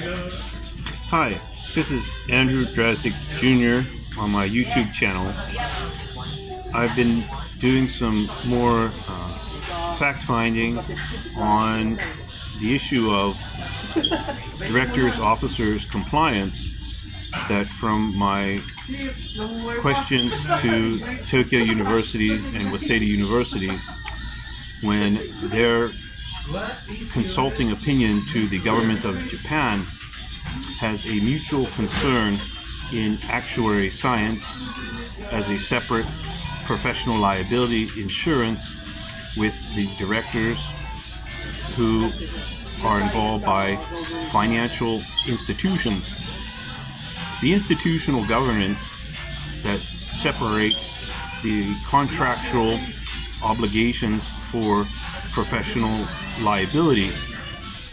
Hi, this is Andrew Drastic Jr. on my YouTube channel. I've been doing some more fact-finding on the issue of directors, officers' compliance, that from my questions to Tokyo University and Waseda University, when their consulting opinion to the government of Japan has a mutual concern in actuary science as a separate professional liability insurance with the directors who are involved by financial institutions. The institutional governance that separates the contractual obligations for professional liability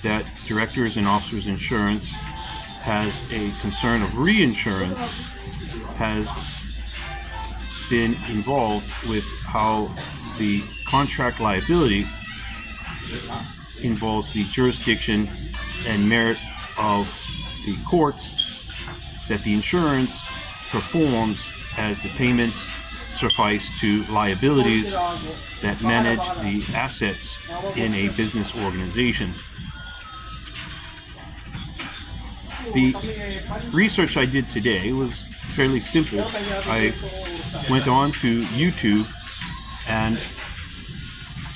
that directors and officers insurance has a concern of reinsurance has been involved with how the contract liability involves the jurisdiction and merit of the courts that the insurance performs as the payments suffice to liabilities that manage the assets in a business organization. The research I did today was fairly simple. I went on to YouTube and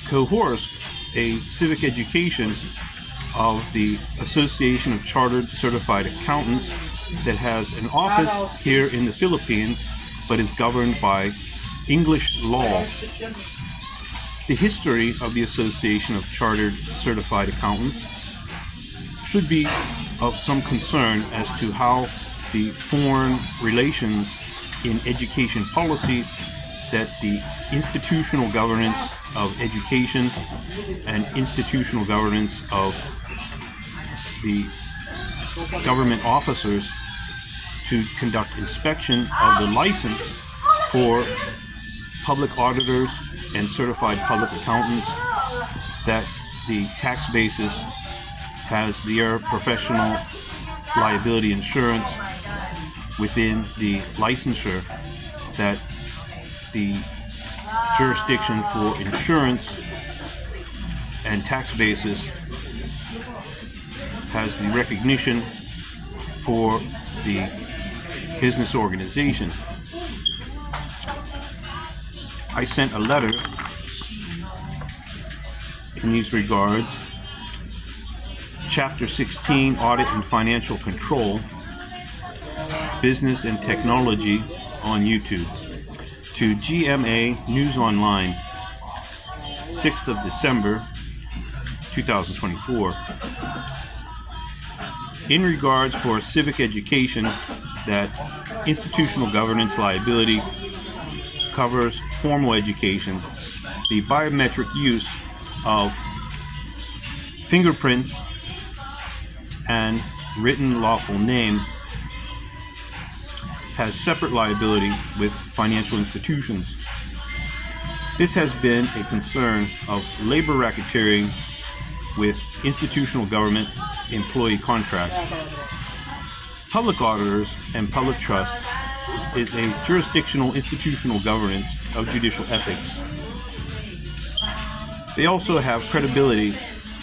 coerced a civic education of the Association of Chartered Certified Accountants that has an office here in the Philippines but is governed by English law. The history of the Association of Chartered Certified Accountants should be of some concern as to how the foreign relations in education policy that the institutional governance of education and institutional governance of the government officers to conduct inspection of the license for public auditors and certified public accountants, that the tax basis has their professional liability insurance within the licensure, that the jurisdiction for insurance and tax basis has the recognition for the business organization. I sent a letter in these regards, Chapter 16, Audit and Financial Control, Business and Technology on YouTube, to GMA News Online, 6th of December, 2024. In regards for civic education, that institutional governance liability covers formal education, the biometric use of fingerprints and written lawful name has separate liability with financial institutions. This has been a concern of labor racketeering with institutional government employee contracts. Public auditors and public trust is a jurisdictional institutional governance of judicial ethics. They also have credibility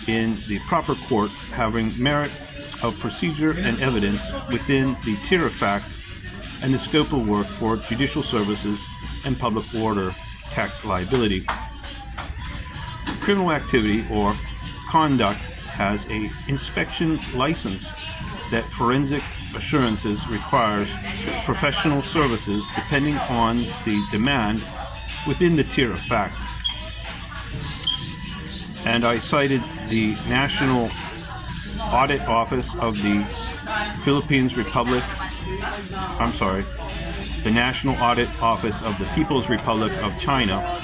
in the proper court, having merit of procedure and evidence within the tier of fact and the scope of work for judicial services and public order tax liability. Criminal activity or conduct has a inspection license that forensic assurances requires professional services depending on the demand within the tier of fact. And I cited the National Audit Office of the Philippines Republic, the National Audit Office of the People's Republic of China,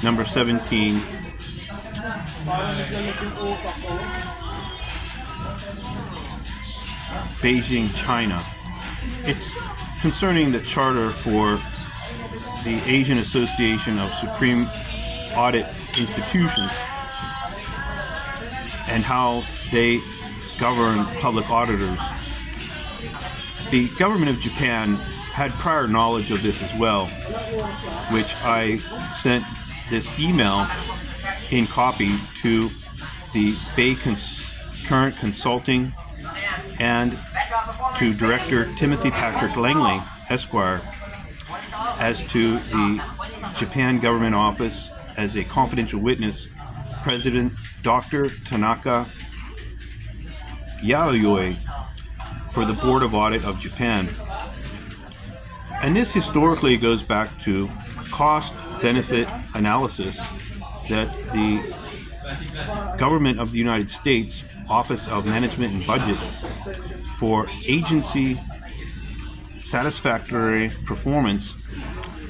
number 17, Beijing, China. It's concerning the charter for the Asian Association of Supreme Audit Institutions and how they govern public auditors. The government of Japan had prior knowledge of this as well, which I sent this email in copy to the Bay Current Consulting and to Director Timothy Patrick Langley, Esquire, as to the Japan Government Office as a confidential witness, President Dr. Tanaka Yayoi for the Board of Audit of Japan. And this historically goes back to cost-benefit analysis that the government of the United States Office of Management and Budget for agency satisfactory performance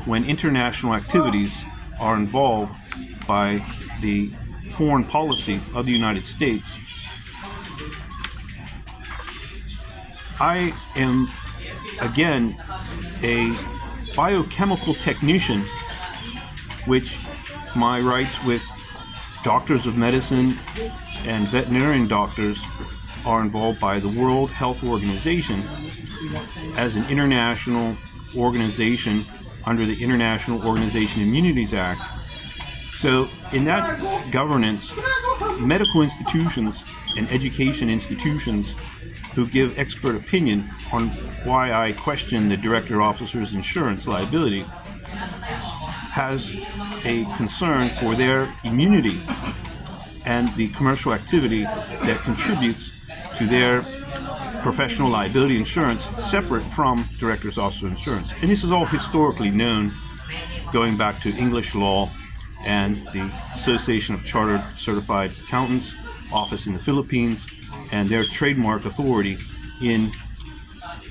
when international activities are involved by the foreign policy of the United States. I am, again, a biochemical technician, which my rights with doctors of medicine and veterinarian doctors are involved by the World Health Organization as an international organization under the International Organization Immunities Act. So in that governance, medical institutions and education institutions who give expert opinion on why I question the director officer's insurance liability has a concern for their immunity and the commercial activity that contributes to their professional liability insurance separate from director's officer insurance. And this is all historically known going back to English law and the Association of Chartered Certified Accountants office in the Philippines and their trademark authority in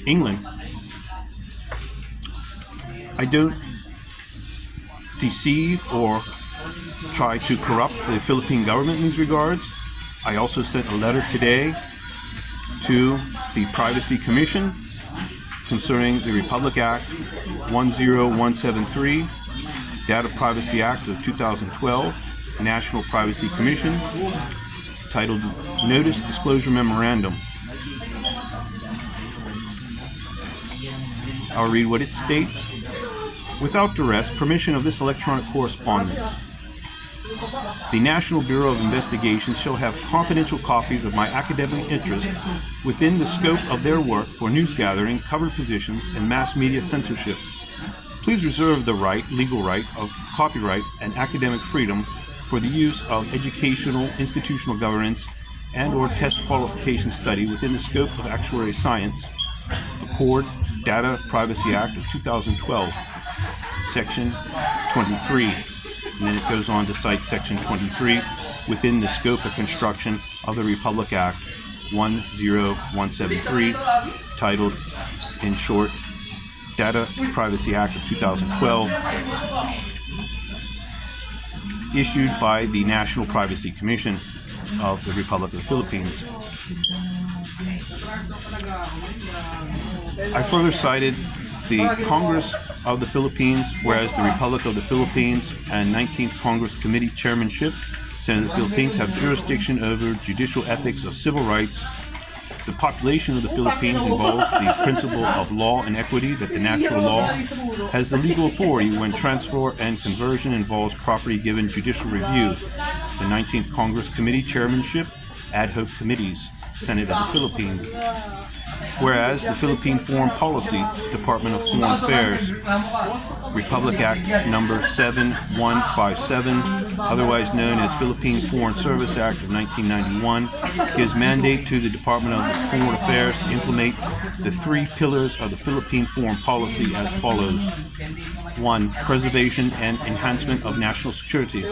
England. I don't deceive or try to corrupt the Philippine government in these regards. I also sent a letter today to the Privacy Commission concerning the Republic Act 10173, Data Privacy Act of 2012, National Privacy Commission, titled Notice Disclosure Memorandum. I'll read what it states. Without duress, permission of this electronic correspondence. The National Bureau of Investigation shall have confidential copies of my academic interest within the scope of their work for news gathering, covered positions, and mass media censorship. Please reserve the legal right of copyright and academic freedom for the use of educational, institutional governance, and/or test qualification study within the scope of Actuary Science Accord Data Privacy Act of 2012, Section 23. And then it goes on to cite Section 23 within the scope of construction of the Republic Act 10173, titled, in short, Data Privacy Act of 2012, issued by the National Privacy Commission of the Republic of the Philippines. I further cited the Congress of the Philippines, whereas the Republic of the Philippines and 19th Congress Committee Chairmanship, Senate of the Philippines, have jurisdiction over judicial ethics of civil rights. The population of the Philippines involves the principle of law and equity, that the natural law has the legal authority when transfer and conversion involves property given judicial review. The 19th Congress Committee Chairmanship, ad hoc committees, Senate of the Philippines. Whereas the Philippine Foreign Policy, Department of Foreign Affairs, Republic Act number 7157, otherwise known as Philippine Foreign Service Act of 1991, gives mandate to the Department of Foreign Affairs to implement the three pillars of the Philippine foreign policy as follows. 1. Preservation and enhancement of national security.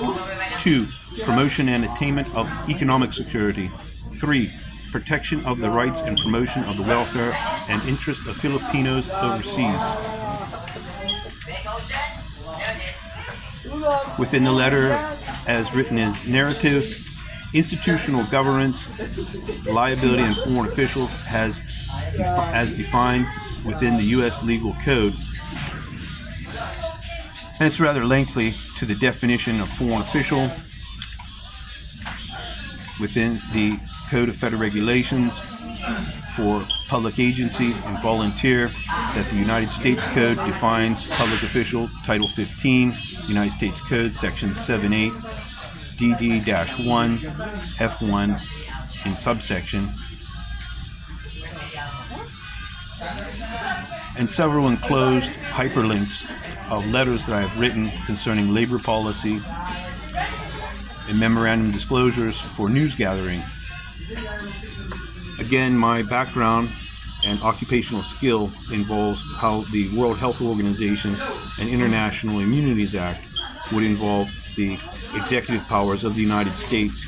2. Promotion and attainment of economic security. 3. Protection of the rights and promotion of the welfare and interest of Filipinos overseas. Within the letter, as written as narrative, institutional governance, liability, and foreign officials as defined within the U.S. legal code. And it's rather lengthy to the definition of foreign official within the Code of Federal Regulations for public agency and volunteer that the United States Code defines public official, Title 15, United States Code, Section 78, DD-1, F1 in subsection, and several enclosed hyperlinks of letters that I have written concerning labor policy and memorandum disclosures for news gathering. Again, my background and occupational skill involves how the World Health Organization and International Immunities Act would involve the executive powers of the United States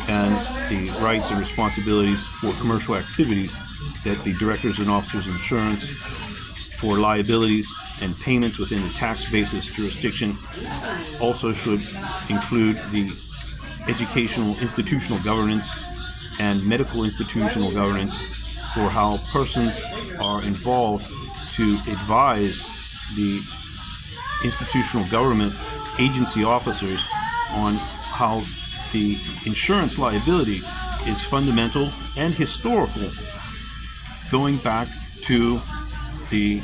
and the rights and responsibilities for commercial activities that the directors and officers insurance for liabilities and payments within the tax basis jurisdiction also should include the educational institutional governance and medical institutional governance for how persons are involved to advise the institutional government agency officers on how the insurance liability is fundamental and historical, going back to the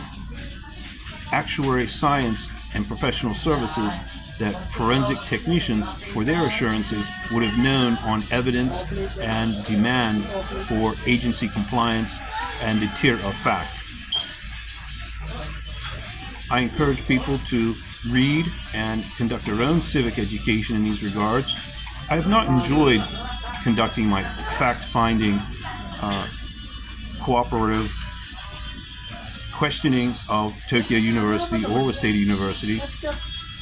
actuary science and professional services that forensic technicians for their assurances would have known on evidence and demand for agency compliance and the tier of fact. I encourage people to read and conduct their own civic education in these regards. I have not enjoyed conducting my fact-finding, cooperative questioning of Tokyo University or Waseda University,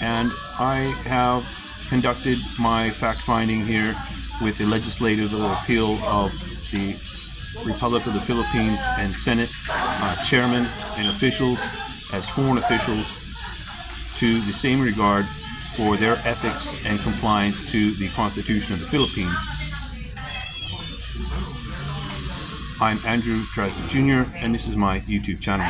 and I have conducted my fact-finding here with the legislative appeal of the Republic of the Philippines and Senate chairmen and officials as foreign officials to the same regard for their ethics and compliance to the Constitution of the Philippines. I'm Andrew Trasty Jr., and this is my YouTube channel.